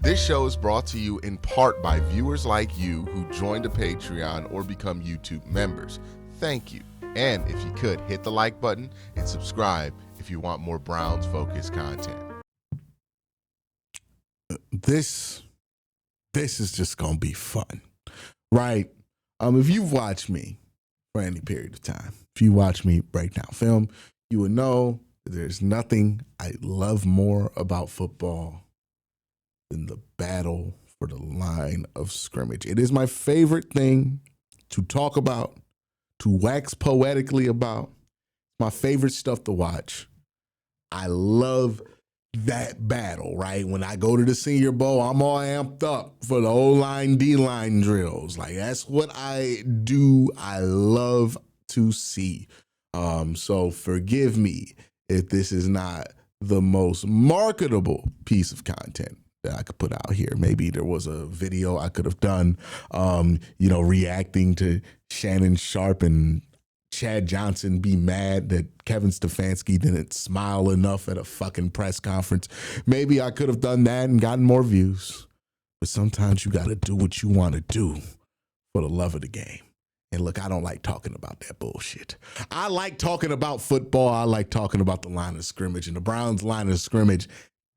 This show is brought to you in part by viewers like you who joined a Patreon or become YouTube members. Thank you. And if you could, hit the like button and subscribe if you want more Browns-focused content. This is just going to be fun, right? If you've watched me for any period of time, if you watch me break down film, you would know that there's nothing I love more about football than the battle for the line of scrimmage. It is my favorite thing to talk about, to wax poetically about. My favorite stuff to watch. I love that battle, right? When I go to the Senior Bowl, I'm all amped up for the O-line, D-line drills. Like, that's what I do. I love to see. So forgive me if this is not the most marketable piece of content that I could put out here. Maybe there was a video I could have done, reacting to Shannon Sharp and Chad Johnson be mad that Kevin Stefanski didn't smile enough at a fucking press conference. Maybe I could have done that and gotten more views. But sometimes you got to do what you want to do for the love of the game. And look, I don't like talking about that bullshit. I like talking about football. I like talking about the line of scrimmage. And the Browns' line of scrimmage,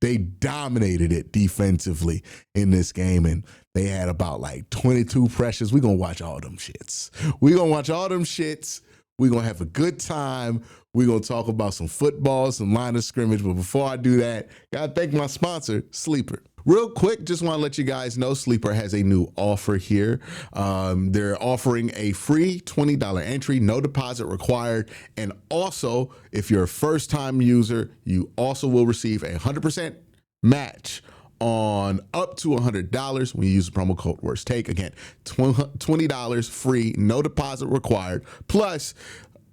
they dominated it defensively in this game, and they had about like 22 pressures. We're going to watch all them shits. We're going to watch all them shits. We're going to have a good time. We're going to talk about some football, some line of scrimmage. But before I do that, got to thank my sponsor, Sleeper. Real quick, just want to let you guys know Sleeper has a new offer here. They're offering a free $20 entry, no deposit required. And also, if you're a first-time user, you also will receive a 100% match on up to $100 when you use the promo code Worst Take. Again, $20 free, no deposit required. Plus,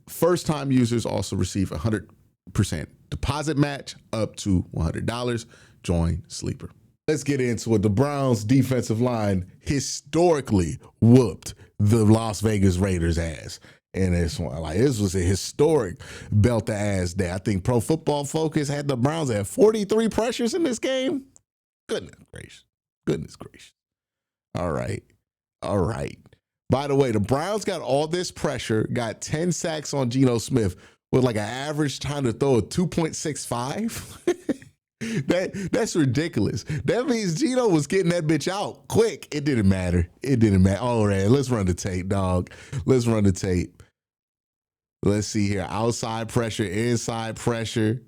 first-time users also receive a 100% deposit match up to $100. Join Sleeper. Let's get into it. The Browns defensive line historically whooped the Las Vegas Raiders ass. And this was a historic belt to ass day. I think Pro Football Focus had the Browns at 43 pressures in this game. Goodness gracious. All right. By the way, the Browns got all this pressure, got 10 sacks on Geno Smith with like an average time to throw of 2.65. That's ridiculous. That means Geno was getting that bitch out quick. It didn't matter. All right, let's run the tape, dog. Let's run the tape. Let's see here. Outside pressure, inside pressure.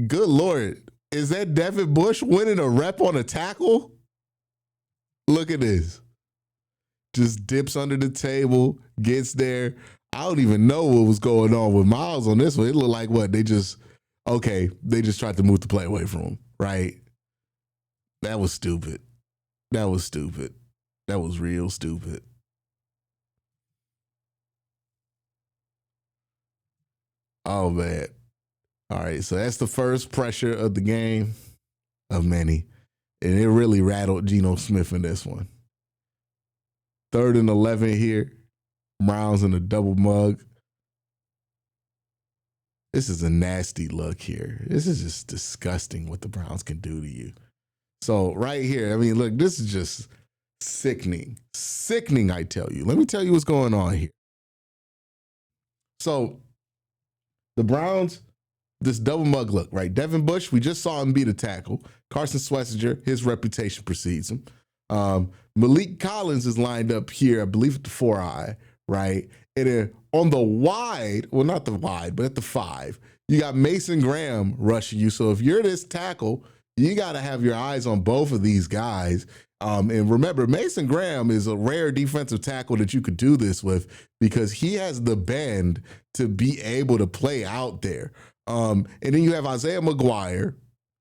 Good Lord. Is that Devin Bush winning a rep on a tackle? Look at this. Just dips under the table, gets there. I don't even know what was going on with Miles on this one. It looked like what? They just tried to move the play away from him, right? That was stupid. That was real stupid. Oh, man. All right, so that's the first pressure of the game, of many. And it really rattled Geno Smith in this one. 3rd and 11 here. Browns in a double mug. This is a nasty look here. This is just disgusting what the Browns can do to you. So right here, I mean, look, this is just sickening. Sickening, I tell you. Let me tell you what's going on here. So the Browns, this double mug look, right? Devin Bush, we just saw him beat a tackle. Carson Schlesinger, his reputation precedes him. Malik Collins is lined up here, I believe at the 4-eye, right? And then on the wide, well, not the wide, but at the 5, you got Mason Graham rushing you. So if you're this tackle, you got to have your eyes on both of these guys. And remember, Mason Graham is a rare defensive tackle that you could do this with because he has the bend to be able to play out there. And then you have Isaiah McGuire,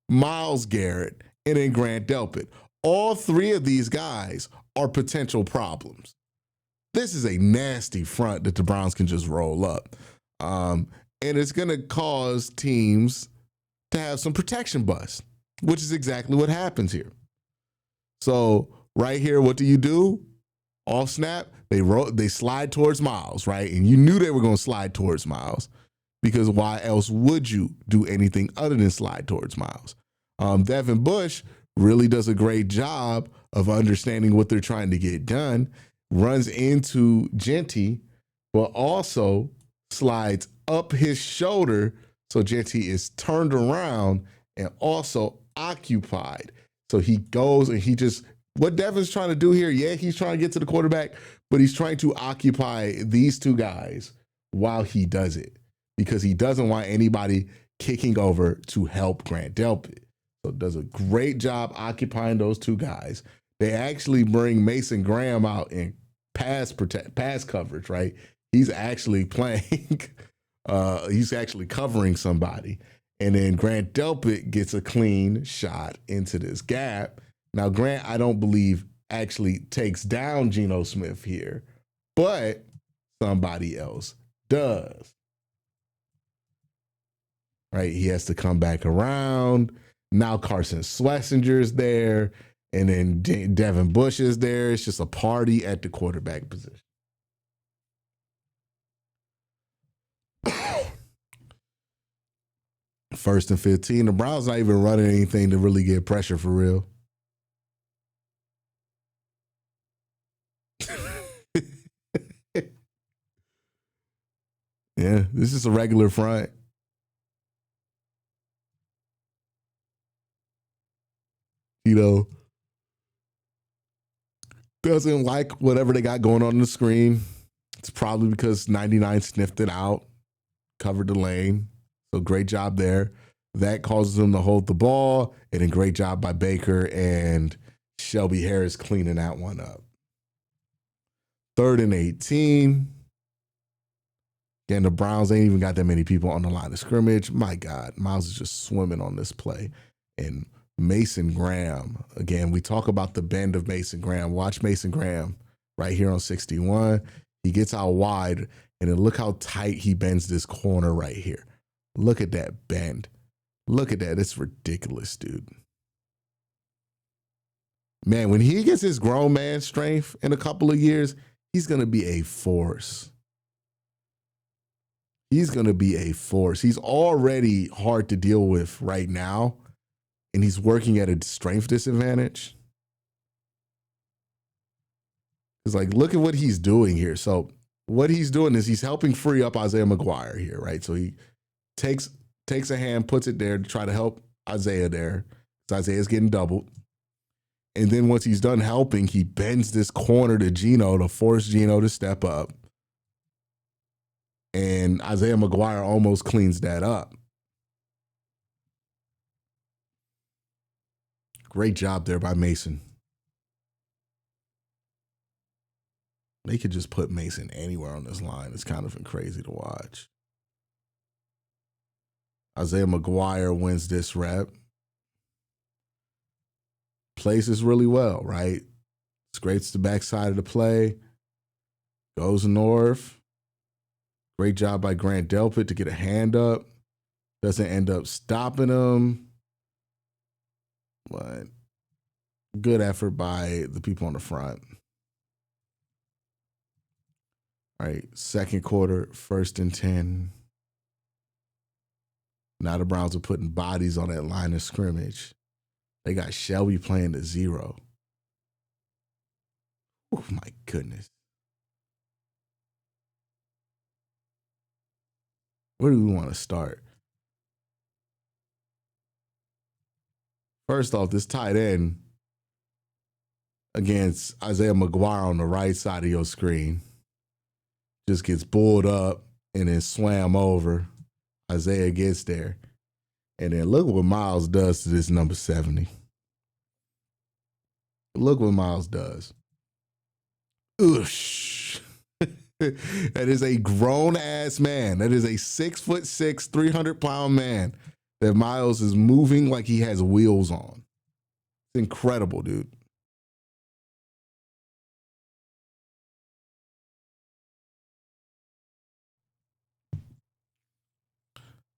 Myles Garrett, and then Grant Delpit. All 3 of these guys are potential problems. This is a nasty front that the Browns can just roll up. And it's going to cause teams to have some protection bust, which is exactly what happens here. So right here, what do? Off snap, they slide towards Myles, right? And you knew they were going to slide towards Myles because why else would you do anything other than slide towards Myles? Devin Bush really does a great job of understanding what they're trying to get done, runs into Genty, but also slides up his shoulder so Genty is turned around and also occupied. So he goes and he just, what Devin's trying to do here, yeah, he's trying to get to the quarterback, but he's trying to occupy these two guys while he does it because he doesn't want anybody kicking over to help Grant Delpit. So does a great job occupying those two guys. They actually bring Mason Graham out in pass coverage, right? He's actually playing, he's actually covering somebody. And then Grant Delpit gets a clean shot into this gap. Now, Grant, I don't believe actually takes down Geno Smith here, but somebody else does. Right? He has to come back around. Now Carson Schlesinger's there, and then Devin Bush is there. It's just a party at the quarterback position. First and 15. The Browns not even running anything to really get pressure for real. Yeah, this is a regular front. You know, doesn't like whatever they got going on the screen. It's probably because 99 sniffed it out, covered the lane. So great job there. That causes them to hold the ball, and a great job by Baker and Shelby Harris cleaning that one up. 3rd and 18. Again, the Browns ain't even got that many people on the line of scrimmage. My God, Miles is just swimming on this play. And Mason Graham, again, we talk about the bend of Mason Graham. Watch Mason Graham right here on 61. He gets out wide, and then look how tight he bends this corner right here. Look at that bend. Look at that. It's ridiculous, dude. Man, when he gets his grown man strength in a couple of years, he's going to be a force. He's going to be a force. He's already hard to deal with right now, and he's working at a strength disadvantage. It's like, look at what he's doing here. So what he's doing is he's helping free up Isaiah McGuire here, right? So he takes a hand, puts it there to try to help Isaiah there. So Isaiah's getting doubled. And then once he's done helping, he bends this corner to Geno to force Geno to step up. And Isaiah McGuire almost cleans that up. Great job there by Mason. They could just put Mason anywhere on this line. It's kind of crazy to watch. Isaiah McGuire wins this rep. Plays this really well, right? Scrapes the backside of the play. Goes north. Great job by Grant Delpit to get a hand up. Doesn't end up stopping him. But good effort by the people on the front. All right, second quarter, 1st and 10. Now the Browns are putting bodies on that line of scrimmage. They got Shelby playing to 0. Oh, my goodness. Where do we want to start? First off, this tight end against Isaiah McGuire on the right side of your screen just gets bulled up and then swam over. Isaiah gets there. And then look what Miles does to this number 70. Look what Miles does. Oosh. That is a grown-ass man. That is a 6'6", 300-pound man that Miles is moving like he has wheels on. It's incredible, dude.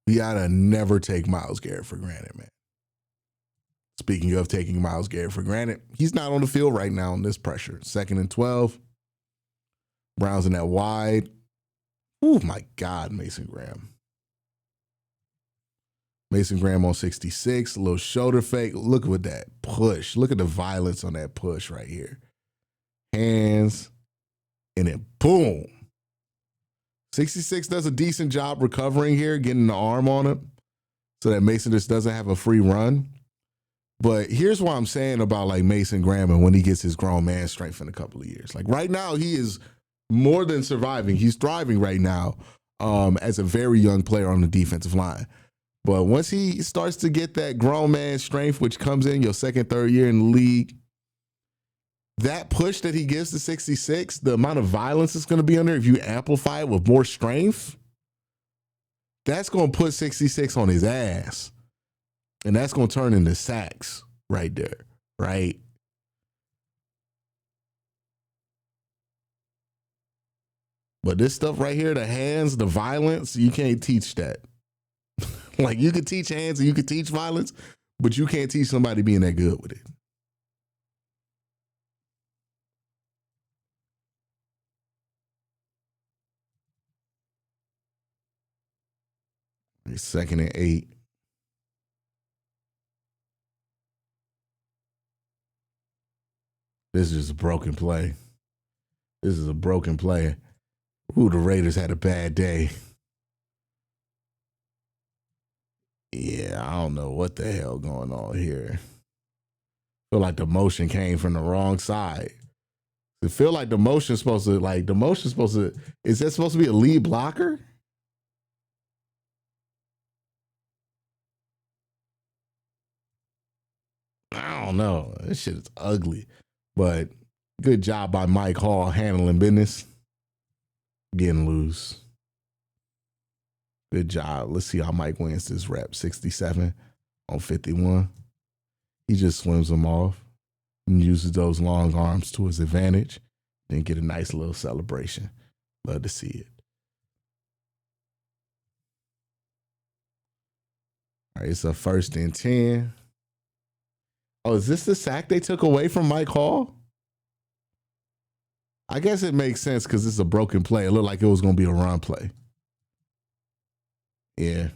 We gotta never take Myles Garrett for granted, man. Speaking of taking Myles Garrett for granted, he's not on the field right now in this pressure. 2nd and 12. Browns in that wide. Oh, my God, Mason Graham. Mason Graham on 66, a little shoulder fake. Look at that push. Look at the violence on that push right here. Hands, and then boom. 66 does a decent job recovering here, getting the arm on him so that Mason just doesn't have a free run. But here's what I'm saying about like Mason Graham and when he gets his grown man strength in a couple of years. Like right now, he is more than surviving. He's thriving right now as a very young player on the defensive line. But once he starts to get that grown man strength, which comes in your second, third year in the league, that push that he gives to 66, the amount of violence that's going to be under, if you amplify it with more strength, that's going to put 66 on his ass. And that's going to turn into sacks right there, right? But this stuff right here, the hands, the violence, you can't teach that. Like you could teach hands and you could teach violence, but you can't teach somebody being that good with it. Second and 8. This is just a broken play. This is a broken play. Ooh, the Raiders had a bad day. Yeah, I don't know what the hell going on here. Feel like the motion came from the wrong side. It feel like the motion's supposed to, is that supposed to be a lead blocker? I don't know. This shit is ugly. But good job by Mike Hall handling business. Getting loose. Good job. Let's see how Mike wins this rep. 67 on 51. He just swims them off and uses those long arms to his advantage. Then get a nice little celebration. Love to see it. All right, it's a 1st and 10. Oh, is this the sack they took away from Mike Hall? I guess it makes sense because it's a broken play. It looked like it was going to be a run play. Yeah.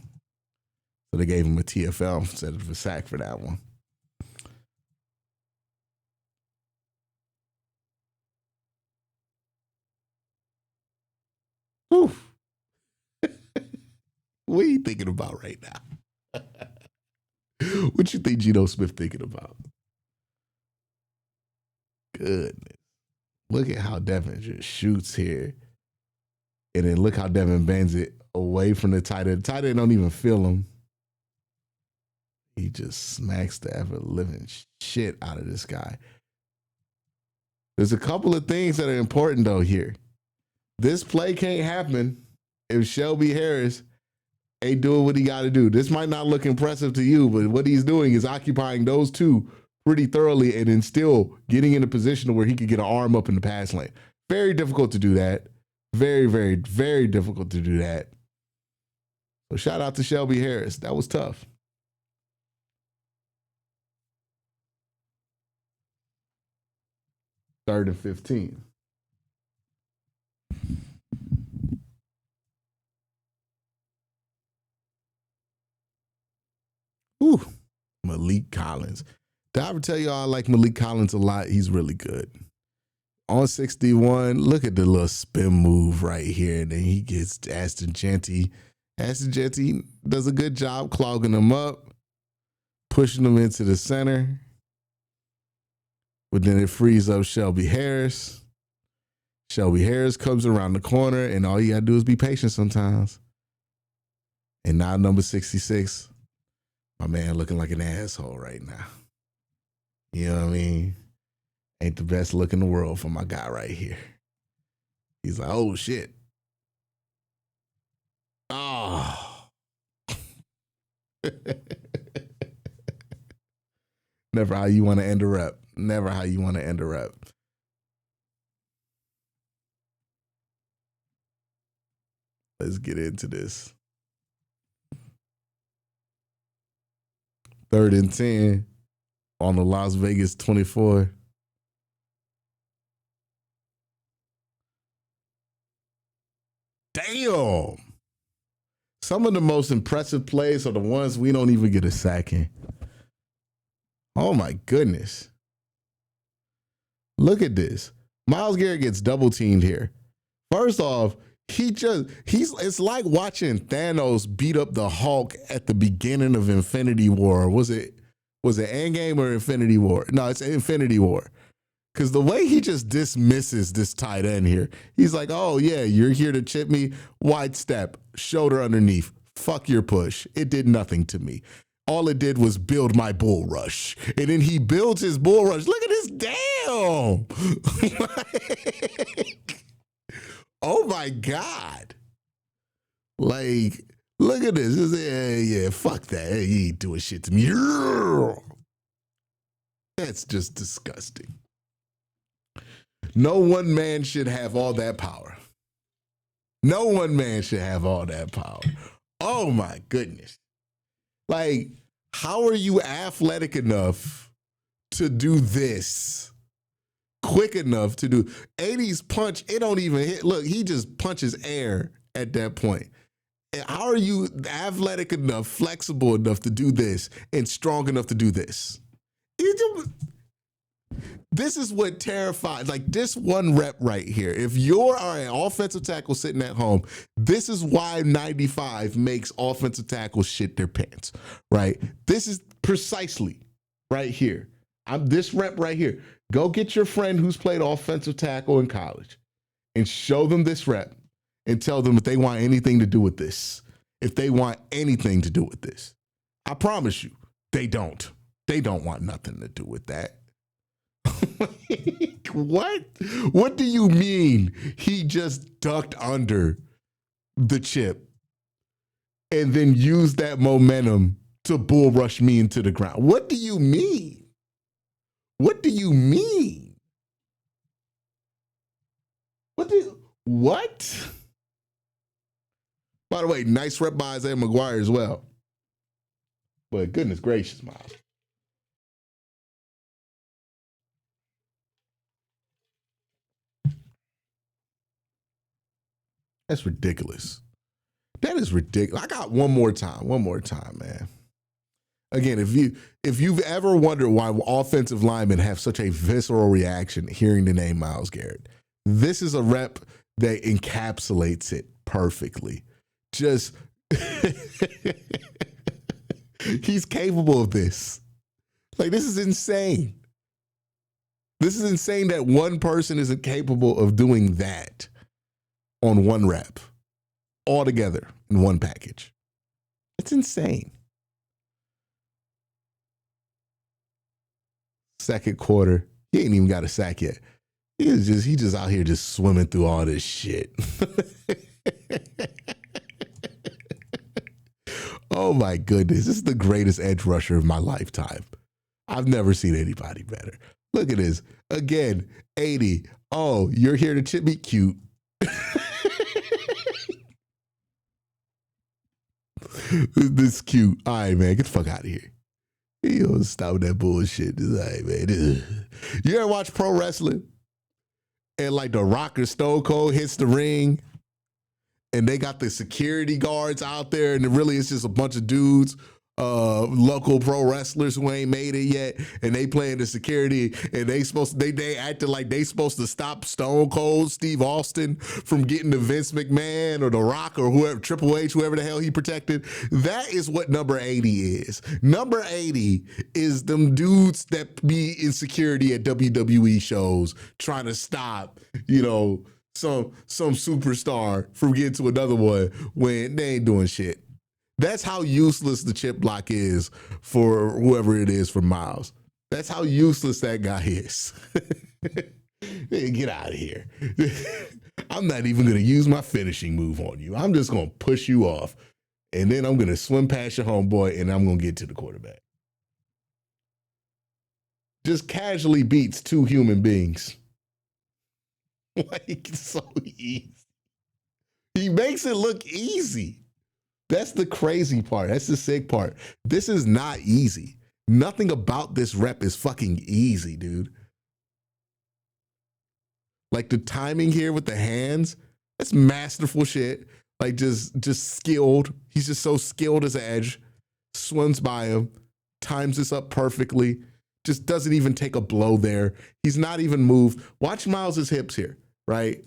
So they gave him a TFL instead of a sack for that one. Whew. What are you thinking about right now? What you think Geno Smith thinking about? Goodness. Look at how Devin just shoots here. And then look how Devin bends it away from the tight end. The tight end don't even feel him. He just smacks the ever-living shit out of this guy. There's a couple of things that are important, though, here. This play can't happen if Shelby Harris ain't doing what he got to do. This might not look impressive to you, but what he's doing is occupying those two pretty thoroughly and then still getting in a position where he could get an arm up in the pass lane. Very difficult to do that. Very, very, very difficult to do that. So shout out to Shelby Harris. That was tough. Third and 15. Ooh, Malik Collins. Did I ever tell y'all I like Malik Collins a lot? He's really good. On 61, look at the little spin move right here. And then he gets Aston Genty. Aston Genty does a good job clogging him up, pushing him into the center. But then it frees up Shelby Harris. Shelby Harris comes around the corner, and all you got to do is be patient sometimes. And now number 66, my man looking like an asshole right now. You know what I mean? Ain't the best look in the world for my guy right here. He's like, oh, shit. Oh. Never how you want to end a rep. Never how you want to end a rep. Let's get into this. 3rd and 10 on the Las Vegas 24. Damn. some of the most impressive plays are the ones we don't even get a sack in. Oh my goodness. Look at this. Myles Garrett gets double teamed here. First off, it's like watching Thanos beat up the Hulk at the beginning of Infinity War. Was it Endgame or Infinity War? No, it's Infinity War. Because the way he just dismisses this tight end here, he's like, oh yeah, you're here to chip me, wide step, shoulder underneath, fuck your push. It did nothing to me. All it did was build my bull rush. And then he builds his bull rush. Look at this, damn. Like, oh my God. Like, look at this. Yeah, fuck that. Hey, you ain't doing shit to me. That's just disgusting. No one man should have all that power. No one man should have all that power. Oh my goodness. Like, how are you athletic enough to do this? Quick enough to do 80's punch, it don't even hit. Look, he just punches air at that point. How are you athletic enough, flexible enough to do this and strong enough to do this? This is what terrifies, like this one rep right here. If you're an offensive tackle sitting at home, this is why 95 makes offensive tackles shit their pants, right? This is precisely right here. This rep right here. Go get your friend who's played offensive tackle in college and show them this rep and tell them if they want anything to do with this. If they want anything to do with this. I promise you, they don't. They don't want nothing to do with that. What? What do you mean he just ducked under the chip and then used that momentum to bull rush me into the ground? What do you mean? What do you mean? What? By the way, nice rep by Isaiah McGuire as well. But goodness gracious, Miles. That's ridiculous. That is ridiculous. I got one more time, man. Again, if you've ever wondered why offensive linemen have such a visceral reaction hearing the name Myles Garrett, this is a rep that encapsulates it perfectly. Just he's capable of this. Like, this is insane. This is insane that one person isn't capable of doing that on one rep, all together in one package. It's insane. Second quarter, he ain't even got a sack yet. He just out here just swimming through all this shit. Oh my goodness, this is the greatest edge rusher of my lifetime. I've never seen anybody better. Look at this. Again, 80. Oh, you're here to chip me? Cute. This cute. All right, man, get the fuck out of here. You don't stop that bullshit. All right, man. You ever watch pro wrestling? And like the Rock or Stone Cold hits the ring and they got the security guards out there and really it's just a bunch of dudes, local pro wrestlers who ain't made it yet, and they playing the security and they acted like they supposed to stop Stone Cold Steve Austin from getting to Vince McMahon or The Rock or whoever, Triple H, whoever the hell he protected. That is what number 80 is. Number 80 is them dudes that be in security at WWE shows trying to stop, some superstar from getting to another one when they ain't doing shit. That's how useless the chip block is for whoever it is for Myles. That's how useless that guy is. Hey, get out of here. I'm not even going to use my finishing move on you. I'm just going to push you off, and then I'm going to swim past your homeboy, and I'm going to get to the quarterback. Just casually beats two human beings. Like, it's so easy. He makes it look easy. That's the crazy part. That's the sick part. This is not easy. Nothing about this rep is fucking easy, dude. Like the timing here with the hands, that's masterful shit. like just skilled. He's just so skilled as an edge. Swims by him, times this up perfectly. Just doesn't even take a blow there. He's not even moved. Watch Miles's hips here, right?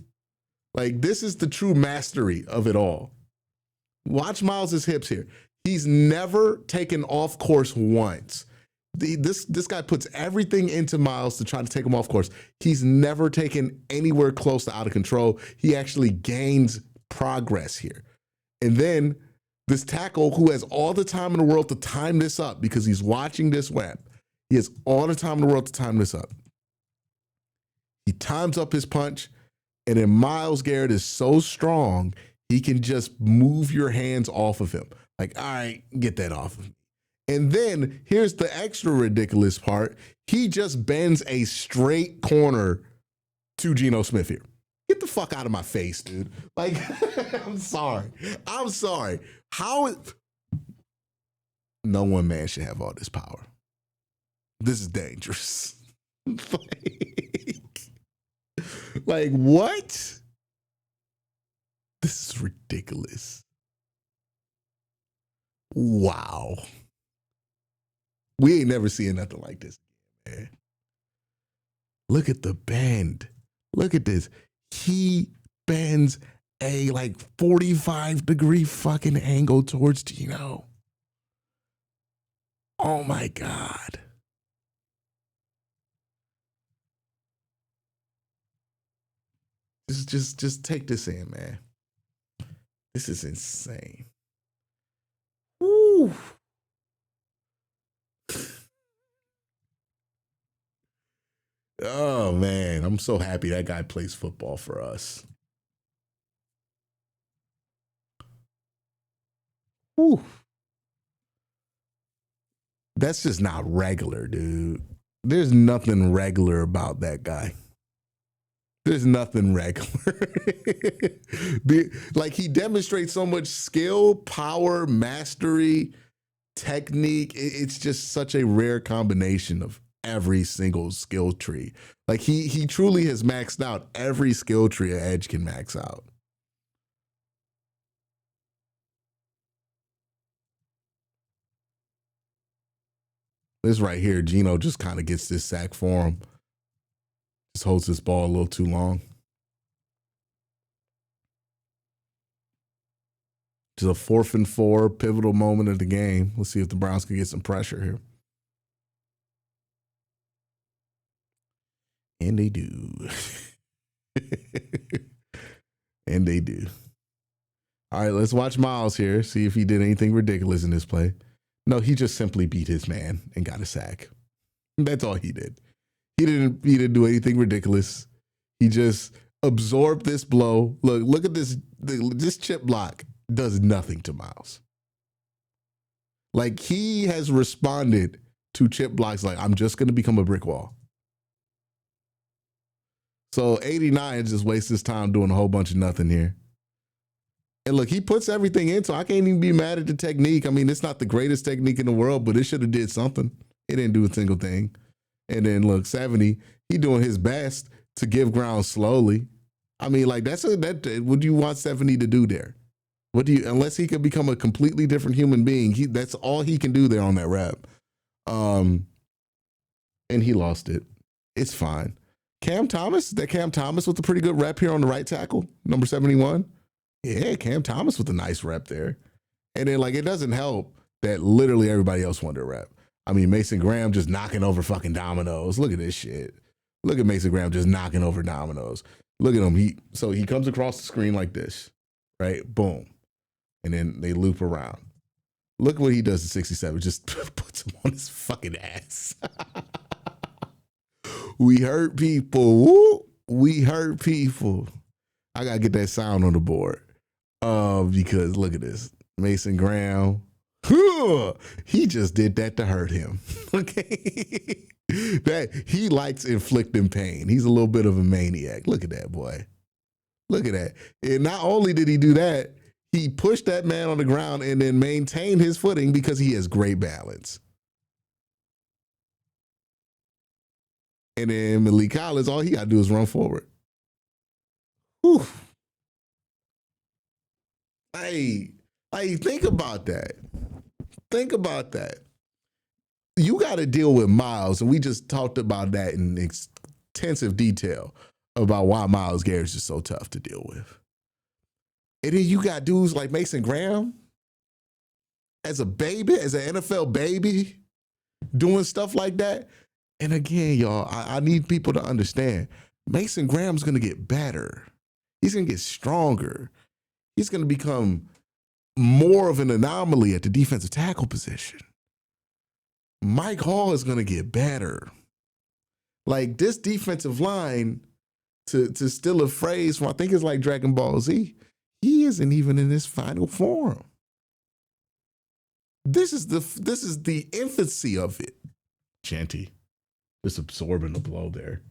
Like this is the true mastery of it all. Watch Miles's hips here. He's never taken off course once. This guy puts everything into Miles to try to take him off course. He's never taken anywhere close to out of control. He actually gains progress here. And then this tackle, who has all the time in the world to time this up because he's watching this rep. He has all the time in the world to time this up. He times up his punch, and then Myles Garrett is so strong, he can just move your hands off of him. Like, all right, get that off of me. And then here's the extra ridiculous part. He just bends a straight corner to Geno Smith here. Get the fuck out of my face, dude. Like, I'm sorry. No one man should have all this power. This is dangerous. like what? This is ridiculous. Wow. We ain't never seen nothing like this, man. Look at the bend. Look at this. He bends a like 45-degree fucking angle towards Geno. Oh my God. Just take this in, man. This is insane. Woo. Oh man, I'm so happy that guy plays football for us. Woo. That's just not regular, dude. There's nothing regular about that guy. There's nothing regular. Like he demonstrates so much skill, power, mastery, technique. It's just such a rare combination of every single skill tree. Like he truly has maxed out every skill tree an edge can max out. This right here, Geno just kind of gets this sack for him. Just holds this ball a little too long. Just a 4th and 4 pivotal moment of the game. Let's see if the Browns can get some pressure here. And they do. And they do. All right, let's watch Miles here. See if he did anything ridiculous in this play. No, he just simply beat his man and got a sack. That's all he did. He didn't do anything ridiculous. He just absorbed this blow. Look at this. This chip block does nothing to Miles. Like he has responded to chip blocks like, I'm just going to become a brick wall. So 89 just wastes his time doing a whole bunch of nothing here. And look, he puts everything in, so I can't even be mad at the technique. I mean, it's not the greatest technique in the world, but it should have did something. It didn't do a single thing. And then look, 70, he doing his best to give ground slowly. I mean, like what do you want 70 to do there? Unless he could become a completely different human being, that's all he can do there on that rep. And he lost it. It's fine. Cam Thomas with a pretty good rep here on the right tackle, number 71. Yeah, Cam Thomas with a nice rep there. And then, like, it doesn't help that literally everybody else wanted a rep. I mean, Mason Graham just knocking over fucking dominoes. Look at this shit. Look at Mason Graham just knocking over dominoes. Look at him. He comes across the screen like this, right? Boom. And then they loop around. Look what he does to 67. Just puts him on his fucking ass. We hurt people. Woo. We hurt people. I got to get that sound on the board. Because look at this. Mason Graham. He just did that to hurt him. Okay. That he likes inflicting pain. He's a little bit of a maniac. Look at that boy. Look at that. And not only did he do that, he pushed that man on the ground and then maintained his footing because he has great balance. And then Malik Collins, all he got to do is run forward. Whew. Hey, think about that. Think about that. You got to deal with Miles, and we just talked about that in extensive detail about why Miles Garrett is just so tough to deal with. And then you got dudes like Mason Graham as a baby, as an NFL baby, doing stuff like that. And again, y'all, I need people to understand Mason Graham's going to get better. He's going to get stronger. He's going to become more of an anomaly at the defensive tackle position. Mike Hall is going to get better. Like this defensive line, to steal a phrase from, I think it's like Dragon Ball Z, he isn't even in his final form. This is the infancy of it. Chanty, just absorbing the blow there.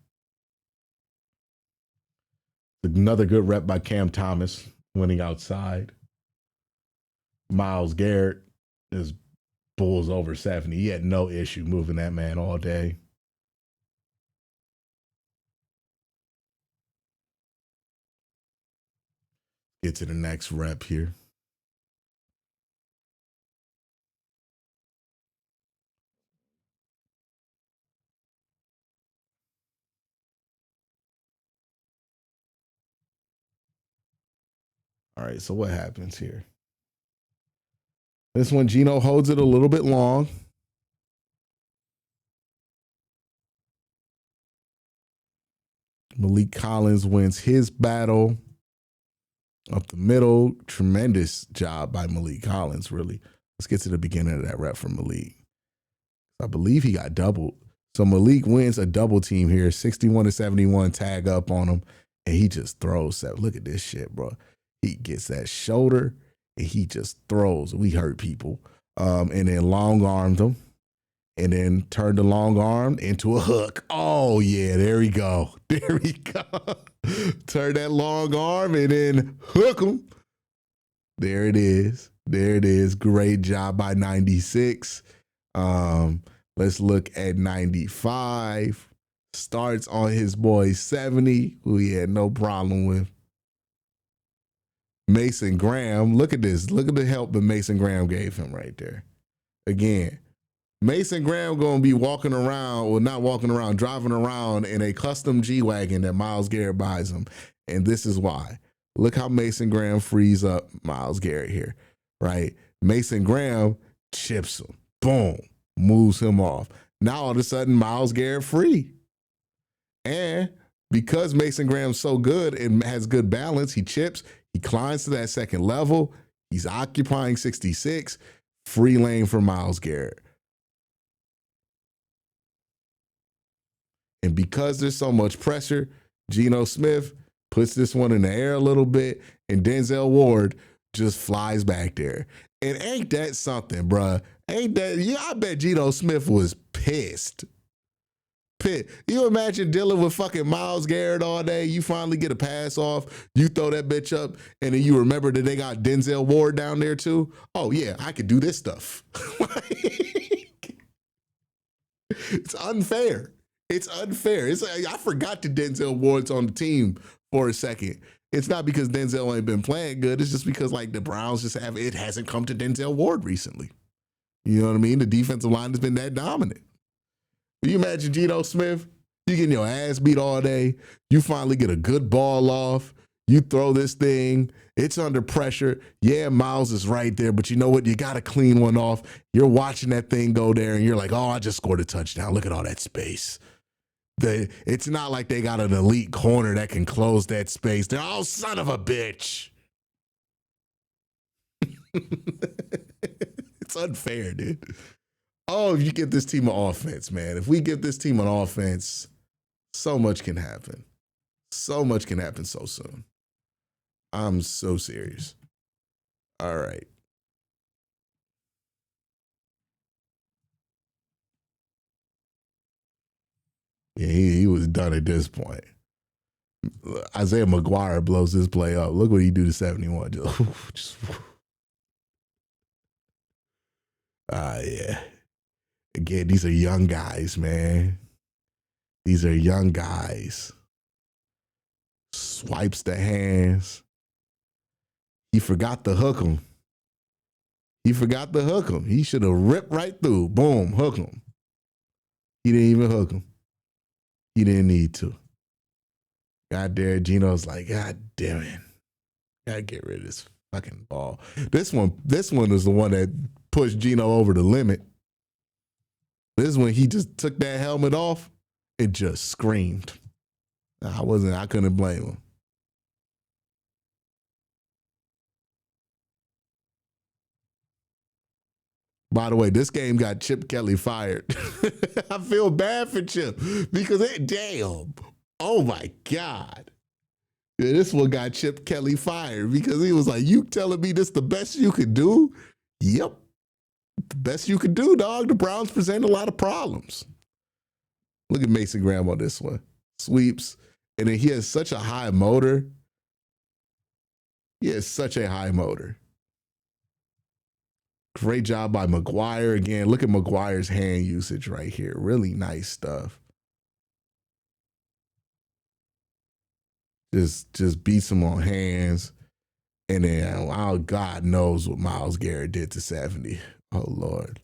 Another good rep by Cam Thomas, winning outside. Myles Garrett is bulls over 70. He had no issue moving that man all day. Get to the next rep here. All right, so what happens here? This one, Geno holds it a little bit long. Malik Collins wins his battle up the middle. Tremendous job by Malik Collins, really. Let's get to the beginning of that rep from Malik. I believe he got doubled. So Malik wins a double team here, 61-71, tag up on him, and he just throws. Look at this shit, bro. He gets that shoulder, and he just throws. We hurt people. And then long armed him, and then turned the long arm into a hook. Oh, yeah, there we go. There we go. Turn that long arm and then hook him. There it is. There it is. Great job by 96. Let's look at 95. Starts on his boy 70, who he had no problem with. Mason Graham, look at this. Look at the help that Mason Graham gave him right there. Again, Mason Graham going to be walking around, well, not walking around, driving around in a custom G-Wagon that Myles Garrett buys him. And this is why. Look how Mason Graham frees up Myles Garrett here, right? Mason Graham chips him. Boom. Moves him off. Now all of a sudden, Myles Garrett free. And because Mason Graham's so good and has good balance, he chips, he climbs to that second level. He's occupying 66. Free lane for Myles Garrett. And because there's so much pressure, Geno Smith puts this one in the air a little bit, and Denzel Ward just flies back there. And ain't that something, bruh? Ain't that, yeah, I bet Geno Smith was pissed. You imagine dealing with fucking Myles Garrett all day, you finally get a pass off, you throw that bitch up, and then you remember that they got Denzel Ward down there too? Oh yeah, I could do this stuff. It's unfair. It's unfair. I forgot that Denzel Ward's on the team for a second. It's not because Denzel ain't been playing good. It's just because like the Browns just it hasn't come to Denzel Ward recently. You know what I mean? The defensive line has been that dominant. You imagine Geno Smith, you getting your ass beat all day. You finally get a good ball off. You throw this thing. It's under pressure. Yeah, Myles is right there, but you know what? You got to clean one off. You're watching that thing go there, and you're like, oh, I just scored a touchdown. Look at all that space. It's not like they got an elite corner that can close that space. They're all son of a bitch. It's unfair, dude. Oh, if you get this team an offense, man. If we get this team an offense, so much can happen. So much can happen so soon. I'm so serious. All right. Yeah, he was done at this point. Isaiah McGuire blows this play up. Look what he do to 71. Yeah. Again, these are young guys, man. These are young guys. Swipes the hands. He forgot to hook him. He should have ripped right through. Boom, hook him. He didn't even hook him. He didn't need to. God damn, Gino's like, God damn it. Gotta get rid of this fucking ball. This one is the one that pushed Gino over the limit. This is when he just took that helmet off and just screamed. I couldn't blame him. By the way, this game got Chip Kelly fired. I feel bad for Chip because damn. Oh my God. Yeah, this one got Chip Kelly fired because he was like, you telling me this the best you could do? Yep. The best you could do, dog. The Browns present a lot of problems. Look at Mason Graham on this one. Sweeps. And then he has such a high motor. Great job by McGuire. Again, look at McGuire's hand usage right here. Really nice stuff. Just beats him on hands. And then, God knows what Myles Garrett did to 70. Oh, Lord.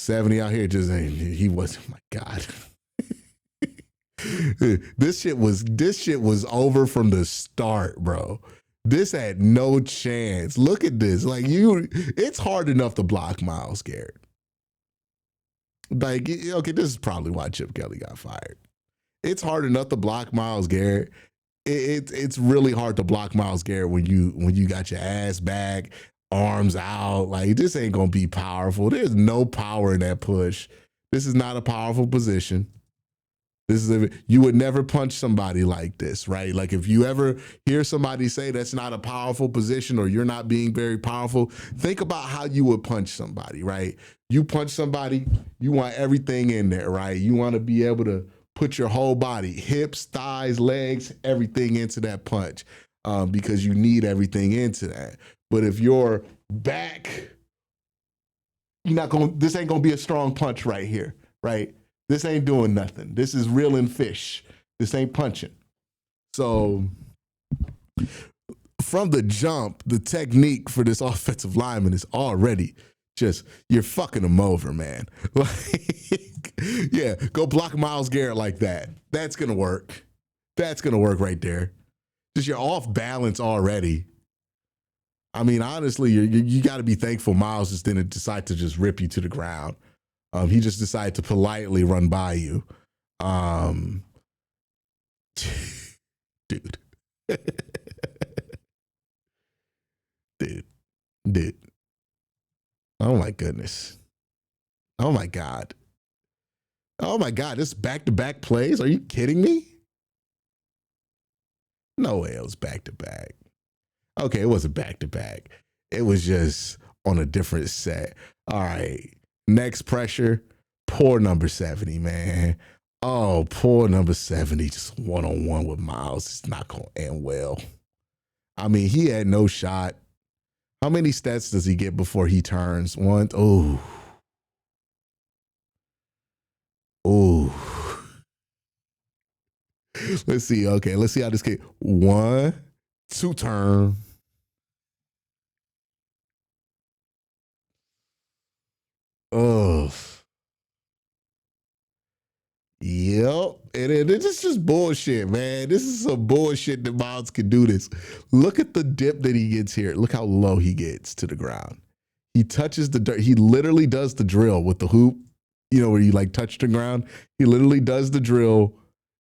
70 out here he wasn't, my God. This shit was over from the start, bro. This had no chance. Look at this. Like it's hard enough to block Myles Garrett. Like, okay, this is probably why Chip Kelly got fired. It's hard enough to block Myles Garrett. It's really hard to block Myles Garrett when you got your ass back, arms out. Like, this ain't gonna be powerful. There's no power in that push. This is not a powerful position. You would never punch somebody like this, right? Like, if you ever hear somebody say that's not a powerful position or you're not being very powerful, think about how you would punch somebody, right? You punch somebody, you want everything in there, right? You want to be able to put your whole body, hips, thighs, legs, everything into that punch because you need everything into that. But if your back, this ain't going to be a strong punch right here, right? This ain't doing nothing. This is reeling fish. This ain't punching. So from the jump, the technique for this offensive lineman is already just, you're fucking him over, man. Like, yeah, go block Myles Garrett like that. That's going to work. That's going to work right there. Just you're off balance already. I mean, honestly, you got to be thankful Myles just didn't decide to just rip you to the ground. He just decided to politely run by you. Dude. Dude. Oh, my goodness. Oh, my God. Oh, my God. This back-to-back plays? Are you kidding me? No way it was back-to-back. Okay, it wasn't back-to-back. It was just on a different set. All right. Next pressure, poor number 70, man. Oh, poor number 70, just one-on-one with Myles. It's not going to end well. I mean, he had no shot. How many stats does he get before he turns? One. Oh. Let's see. Okay, let's see how this game. 1, 2 turn. Oh. Yep. And it's just bullshit, man. This is some bullshit that Myles can do this. Look at the dip that he gets here. Look how low he gets to the ground. He touches the dirt. He literally does the drill with the hoop, where you like touch the ground. He literally does the drill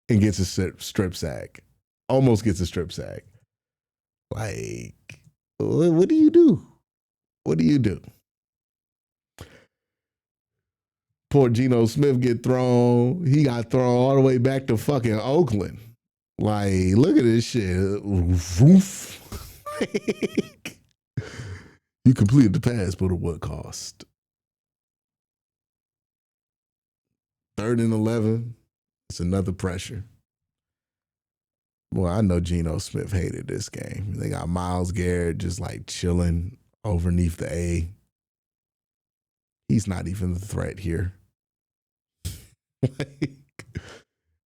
and gets a strip sack. Almost gets a strip sack. Like, what do you do? What do you do? Poor Geno Smith get thrown. He got thrown all the way back to fucking Oakland. Like, look at this shit. You completed the pass, but at what cost? 3rd and 11. It's another pressure. Well, I know Geno Smith hated this game. They got Myles Garrett just like chilling underneath the A. He's not even the threat here.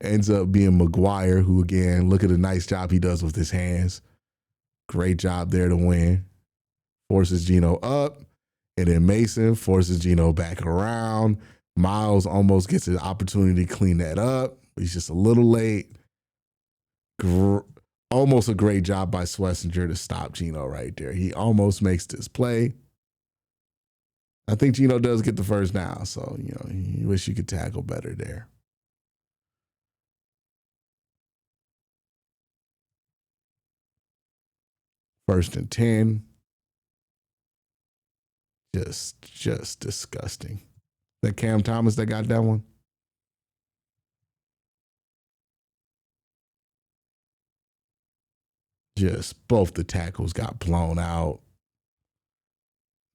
Ends up being McGuire, who, again, look at the nice job he does with his hands. Great job there to win. Forces Gino up. And then Mason forces Gino back around. Miles almost gets an opportunity to clean that up. He's just a little late. Almost a great job by Schlesinger to stop Gino right there. He almost makes this play. I think Gino does get the first down, so you wish you could tackle better there. First and 10. Just disgusting. That Cam Thomas that got that one? Just both the tackles got blown out.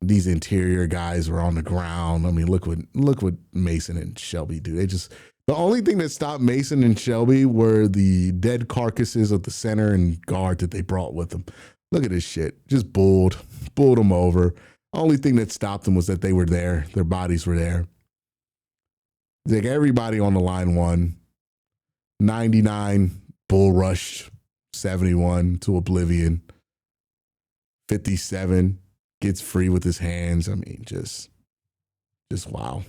These interior guys were on the ground. I mean, look what Mason and Shelby do. The only thing that stopped Mason and Shelby were the dead carcasses of the center and guard that they brought with them. Look at this shit. Just bulled them over. Only thing that stopped them was that they were there. Their bodies were there. Like everybody on the line won. 99 bull rushed 71 to oblivion. 57 gets free with his hands. I mean, just wow.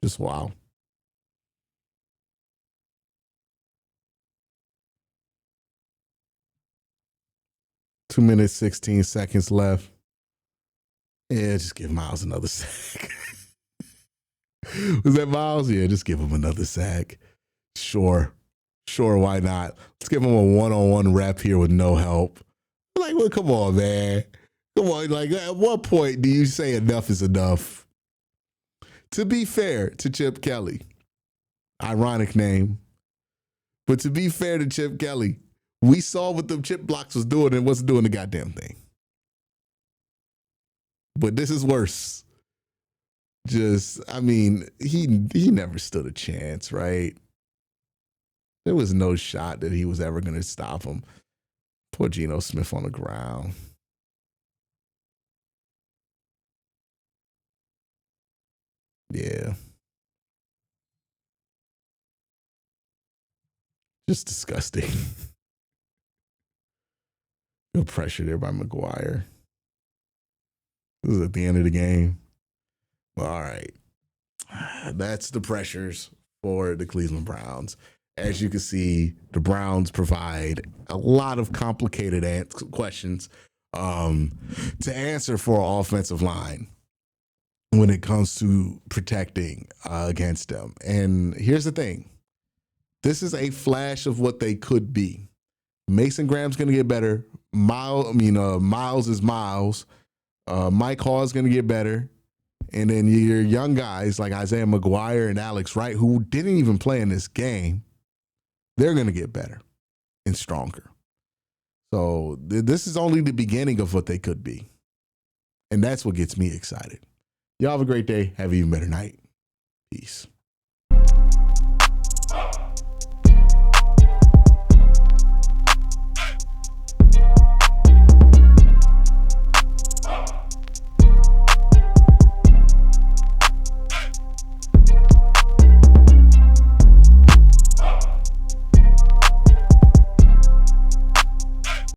Just wow. Two minutes, 16 seconds left. Yeah, just give Miles another sack. Was that Miles? Yeah, just give him another sack. Sure, why not? Let's give him a one-on-one rep here with no help. Like, well, come on, man. Come on. Like, at what point do you say enough is enough? To be fair to Chip Kelly, ironic name, but to be fair to Chip Kelly, we saw what the chip blocks was doing and wasn't doing the goddamn thing. But this is worse. I mean, he never stood a chance, right? There was no shot that he was ever going to stop him. Poor Geno Smith on the ground. Yeah. Just disgusting. Good pressure there by McGuire. This is at the end of the game. All right. That's the pressures for the Cleveland Browns. As you can see, the Browns provide a lot of complicated questions to answer for our offensive line when it comes to protecting against them. And here's the thing. This is a flash of what they could be. Mason Graham's going to get better. Miles is Miles. Mike Hall's going to get better. And then your young guys like Isaiah McGuire and Alex Wright, who didn't even play in this game, they're going to get better and stronger. So this is only the beginning of what they could be. And that's what gets me excited. Y'all have a great day. Have an even better night. Peace.